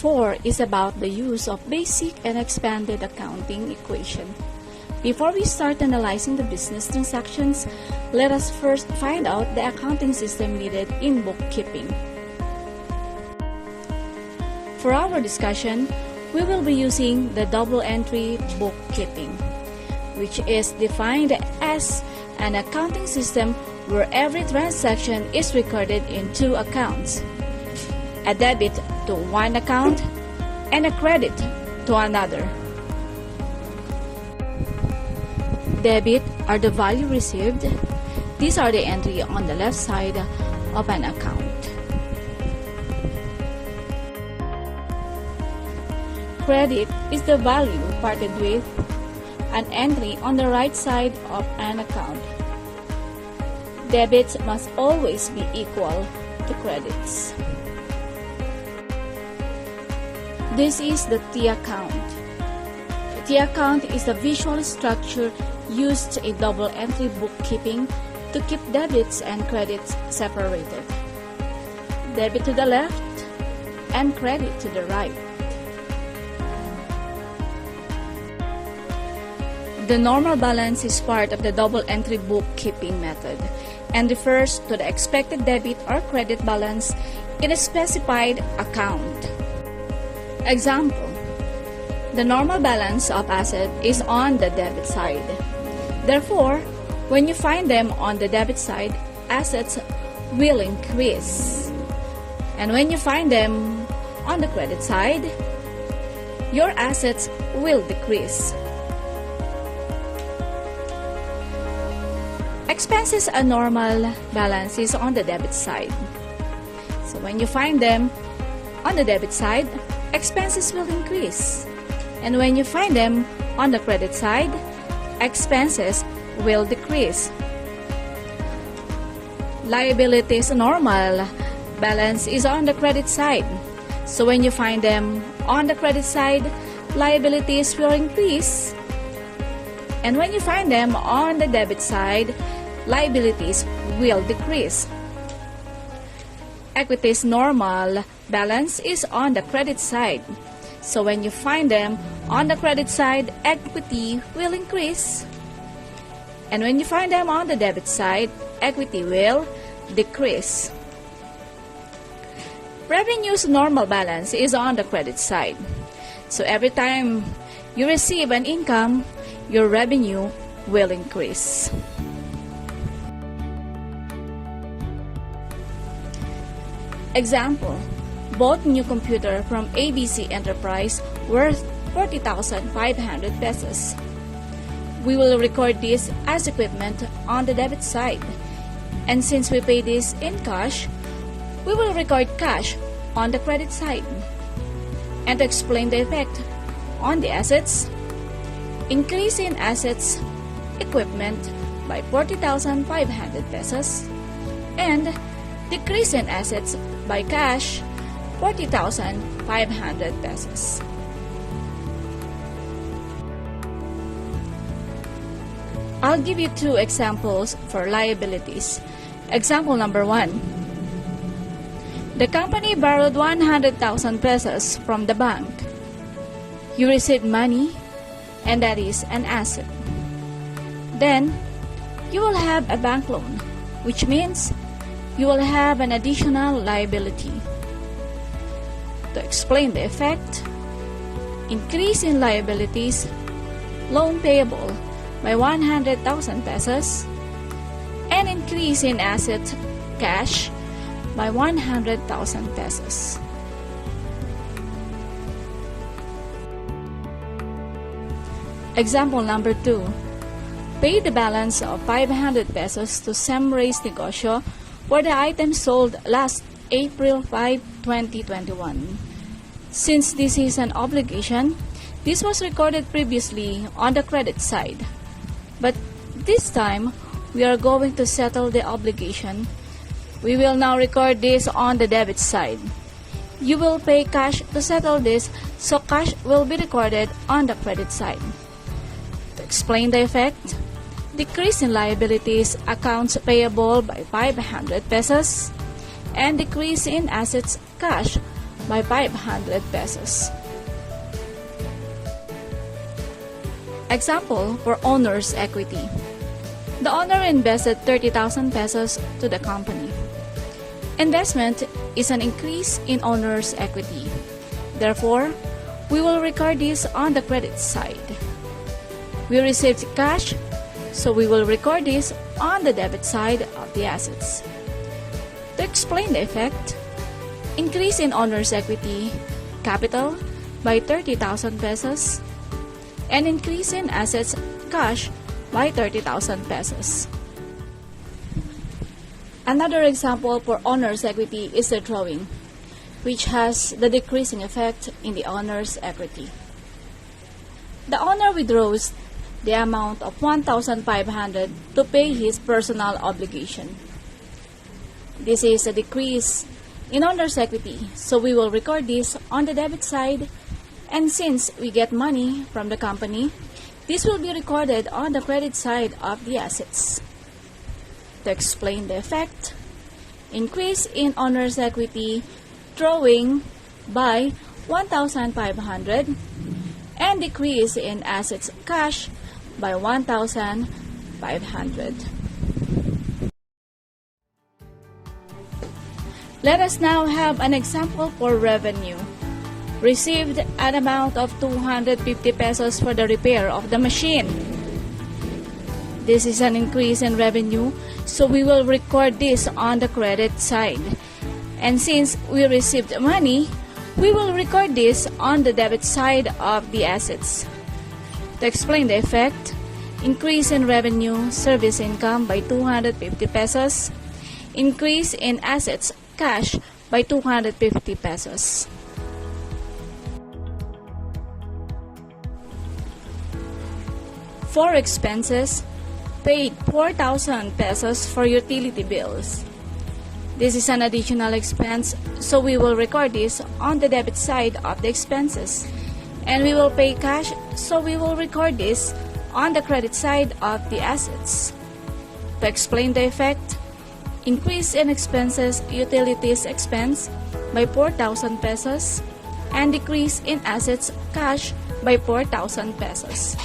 4 is about the use of basic and expanded accounting equation. Before we start analyzing the business transactions, let us first find out the accounting system needed in bookkeeping. For our discussion, we will be using the double entry bookkeeping, which is defined as an accounting system where every transaction is recorded in two accounts, a debit to one account and a credit to another. Debit are the value received. These are the entry on the left side of an account. Credit is the value parted with, an entry on the right side of an account. Debits must always be equal to credits. This is the T account. The T account is the visual structure used in double entry bookkeeping to keep debits and credits separated. Debit to the left and credit to the right. The normal balance is part of the double entry bookkeeping method and refers to the expected debit or credit balance in a specified account. Example: the normal balance of asset is on the debit side. Therefore, when you find them on the debit side, assets will increase. And when you find them on the credit side, your assets will decrease. Expenses are normal balances on the debit side. So when you find them on the debit side, expenses will increase. And when you find them on the credit side, expenses will decrease. Liabilities normal balance is on the credit side. So when you find them on the credit side, liabilities will increase. And when you find them on the debit side, liabilities will decrease. Equities normal balance is on the credit side. So when you find them on the credit side, equity will increase. And when you find them on the debit side, equity will decrease. Revenues normal balance is on the credit side. So every time you receive an income, your revenue will increase. Example: bought new computer from ABC Enterprise worth 40,500 pesos. We will record this as equipment on the debit side. And since we pay this in cash, we will record cash on the credit side. And to explain the effect on the assets, increase in assets, equipment by 40,500 pesos, and decrease in assets by cash, 40,500 pesos. I'll give you two examples for liabilities. Example number 1. The company borrowed 100,000 pesos from the bank. You received money, and that is an asset. Then, you will have a bank loan, which means you will have an additional liability. To explain the effect, increase in liabilities, loan payable by 100,000 pesos, and increase in assets, cash, by 100,000 pesos. Example number 2. Pay the balance of 500 pesos to Semrace Negosyo for the item sold last April 5, 2021. Since this is an obligation, this was recorded previously on the credit side. But this time, we are going to settle the obligation. We will now record this on the debit side. You will pay cash to settle this, so cash will be recorded on the credit side. To explain the effect, decrease in liabilities, accounts payable by 500 pesos, and decrease in assets, cash, by 500 pesos. Example for owner's equity. The owner invested 30,000 pesos to the company. Investment is an increase in owner's equity. Therefore, we will record this on the credit side. We received cash, so we will record this on the debit side of the assets. To explain the effect, increase in owner's equity, capital, by 30,000 pesos, and increase in assets, cash, by 30,000 pesos. Another example for owner's equity is the drawing, which has the decreasing effect in the owner's equity. The owner withdraws the amount of 1,500 to pay his personal obligation. This is a decrease in owner's equity, so we will record this on the debit side, and since we get money from the company, this will be recorded on the credit side of the assets. To explain the effect, increase in owner's equity, drawing by 1,500, and decrease in assets, cash, by 1,500. Let us now have an example for revenue. Received an amount of 250 pesos for the repair of the machine. This is an increase in revenue, so we will record this on the credit side. And since we received money, we will record this on the debit side of the assets. To explain the effect, increase in revenue, service income by 250 pesos, increase in assets, cash, by 250 pesos. For expenses, paid 4,000 pesos for utility bills. This is an additional expense, so we will record this on the debit side of the expenses. And we will pay cash, so we will record this on the credit side of the assets. To explain the effect, increase in expenses, utilities expense, by 4,000 pesos, and decrease in assets, cash, by 4,000 pesos.